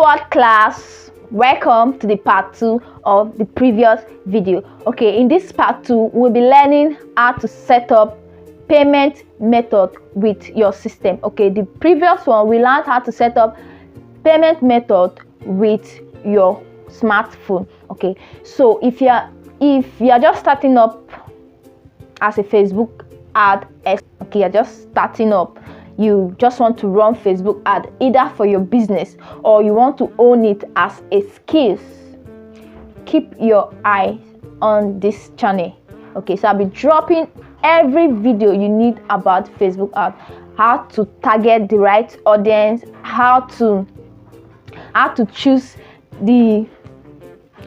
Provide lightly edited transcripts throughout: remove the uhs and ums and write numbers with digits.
Hello what class, welcome to the part 2 of the previous video. Okay, in this part 2 we'll be learning how to set up payment method with your system. Okay, the previous one we learned how to set up payment method with your smartphone. Okay, so if you are just starting up as a Facebook ad, okay, you're just starting up, you just want to run Facebook ad either for your business or you want to own it as a skill, keep your eye on this channel. Okay, so I'll be dropping every video you need about Facebook ad, how to target the right audience, how to choose the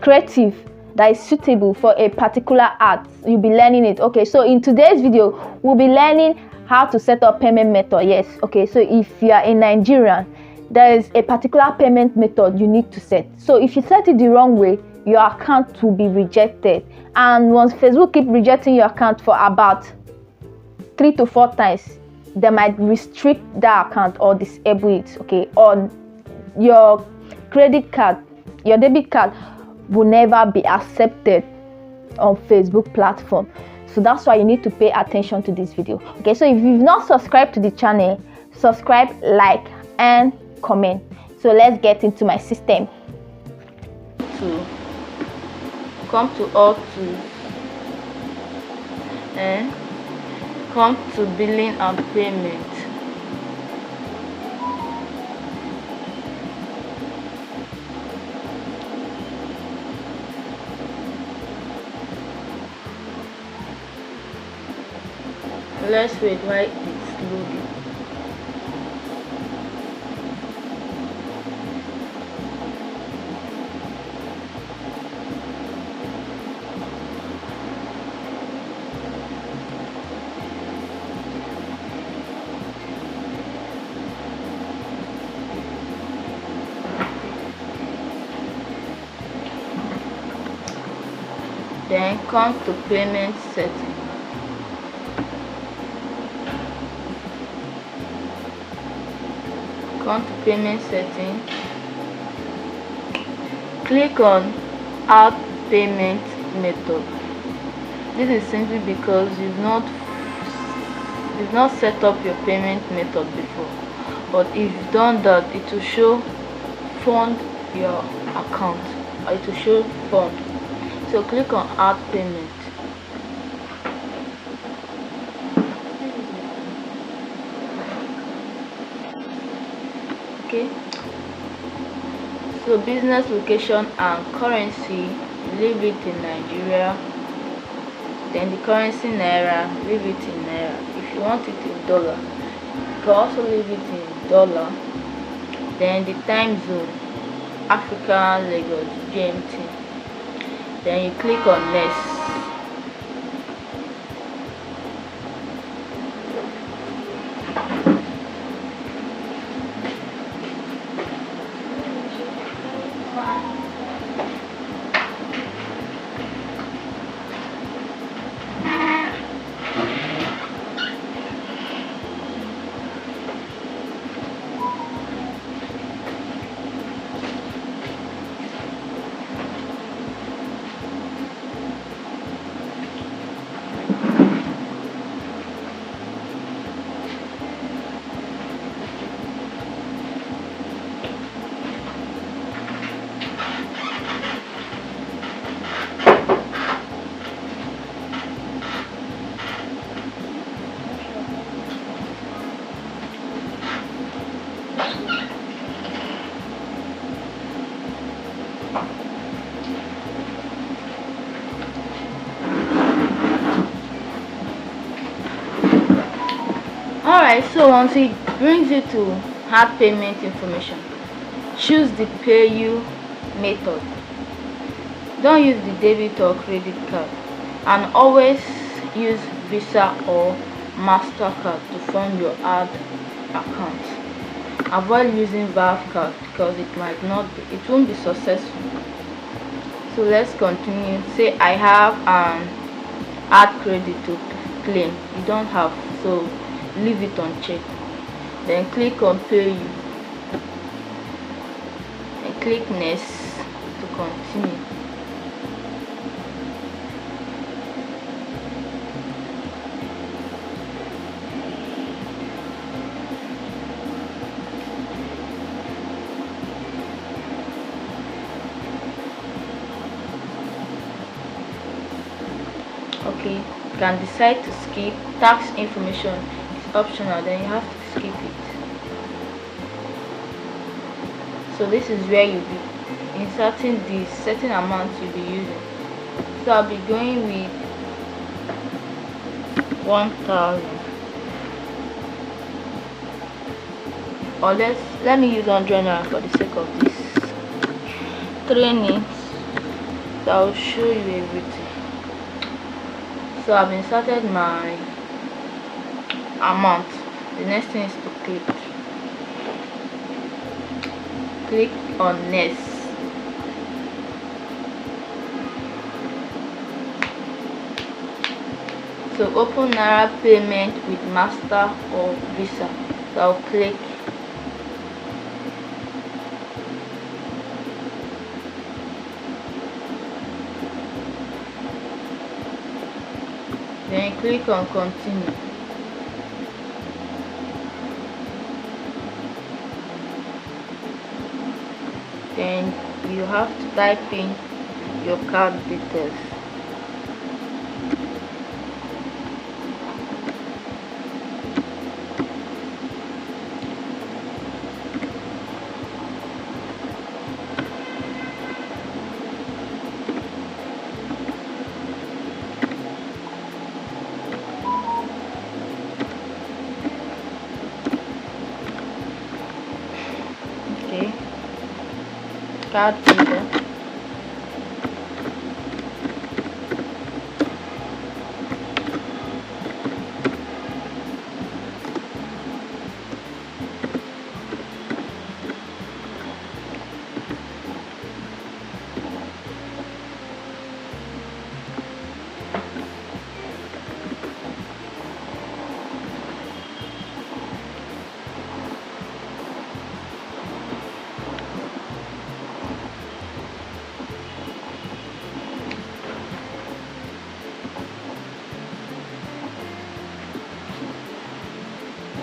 creative that is suitable for a particular ad. You'll be learning it. Okay, so in today's video we'll be learning how to set up payment method. Yes, okay, so if you are a Nigerian, there is a particular payment method you need to set. So if you set it the wrong way, your account will be rejected, and once Facebook keep rejecting your account for about 3 to 4 times, they might restrict that account or disable it. Okay, or your credit card, your debit card will never be accepted on Facebook platform. So that's why you need to pay attention to this video. Okay, so if you've not subscribed to the channel, subscribe, like and comment. So let's get into my system. To come to all tools and come to billing and payment. Let's wait while it's loading. Then come to payment setting. Come to payment setting, click on add payment method. This is simply because you've not set up your payment method before, but if you've done that, it will show fund your account, or it will show fund. So click on add payment. Okay, so business location and currency, leave it in Nigeria. Then the currency naira, leave it in naira. If you want it in dollar, you can also leave it in dollar. Then the time zone, Africa, Lagos, GMT. Then you click on next. Alright, so once it brings you to add payment information, choose the pay you method. Don't use the debit or credit card, and always use Visa or MasterCard to fund your ad account. Avoid using Valve card because it won't be successful. So let's continue. Say I have an ad credit to claim. You don't have, so leave it on check. Then click on pay you, and click next to continue. Okay, you can decide to skip. Tax information is optional, then you have to skip it. So this is where you'll be inserting the certain amount you'll be using. So I'll be going with 1,000, or let me use 100 naira for the sake of this training. So I'll show you everything. So I've inserted my amount. The next thing is to click on next. So open Naira payment with Master or Visa. So I'll click. Then click on continue. Then you have to type in your card details. Okay, card reader.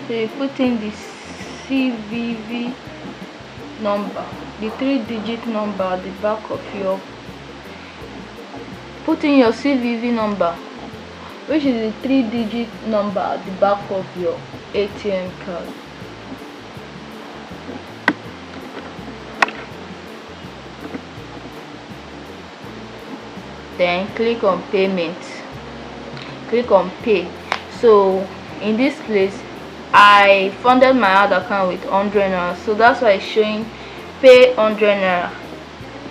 So you put in the CVV number, the 3-digit number at the back of your, put in your CVV number, which is the 3-digit number at the back of your ATM card. Then click on payment, click on pay. So in this place I funded my ad account with 100 naira, so that's why it's showing pay 100 naira.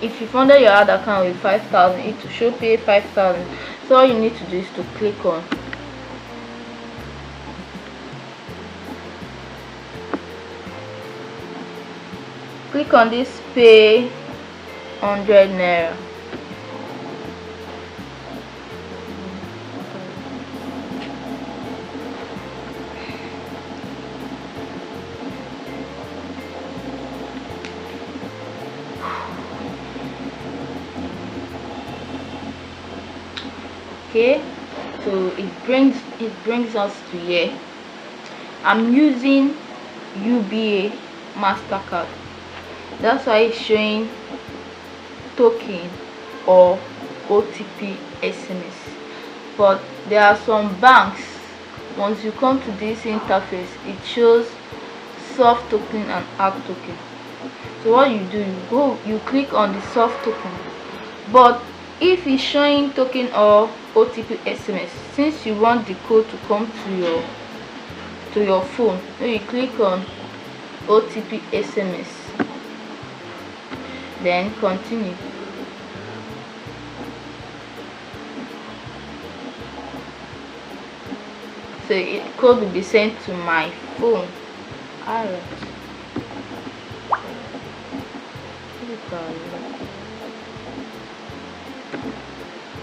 If you funded your ad account with 5,000, it will show pay 5,000. So all you need to do is to click on this pay 100 naira. Okay, so it brings us to here. I'm using UBA Mastercard, that's why it's showing token or OTP SMS. But there are some banks, once you come to this interface, it shows soft token and hard token. So what you do, you click on the soft token. But if it's showing token or OTP SMS, since you want the code to come to your phone, then you click on OTP SMS, then continue. So the code will be sent to my phone. Alright.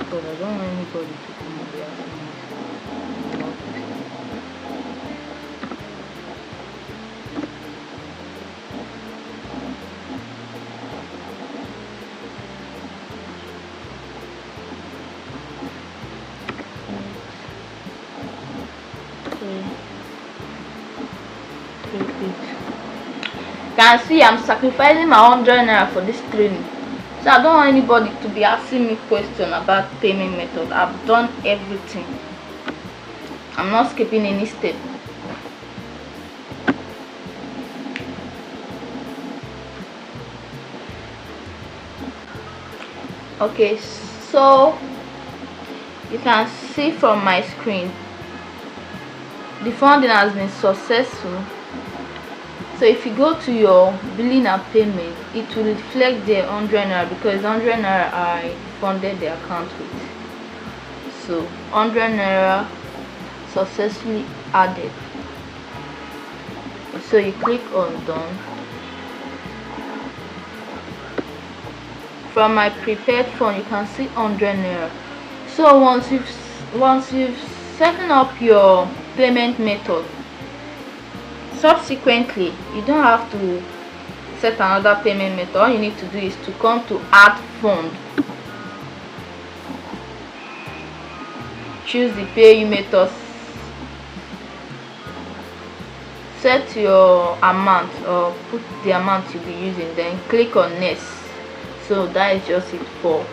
But I don't want anybody to come and be asking me about this. can see I'm sacrificing my 100 naira for this training, so I don't want anybody to be asking me question about payment method. I've done everything. I'm not skipping any step. Okay, so you can see from my screen the funding has been successful. So if you go to your billing and payment, it will reflect the 100 naira because 100 naira I funded the account with. So 100 naira successfully added. So you click on done. From my prepared fund, you can see 100 naira. So once you've set up your payment method, subsequently you don't have to set another payment method. All you need to do is to come to add fund, choose the pay you method, set your amount or put the amount you'll be using, then click on next. So that is just it for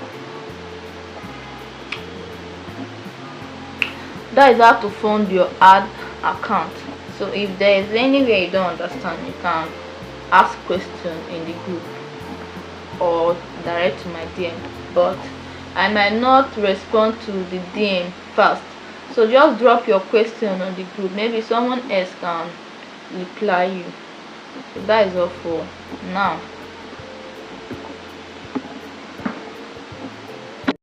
that is how to fund your ad account. So if there is anywhere you don't understand, you can ask question in the group or direct to my DM, but I might not respond to the DM fast, so just drop your question on the group. Maybe someone else can reply you. So that is all for now.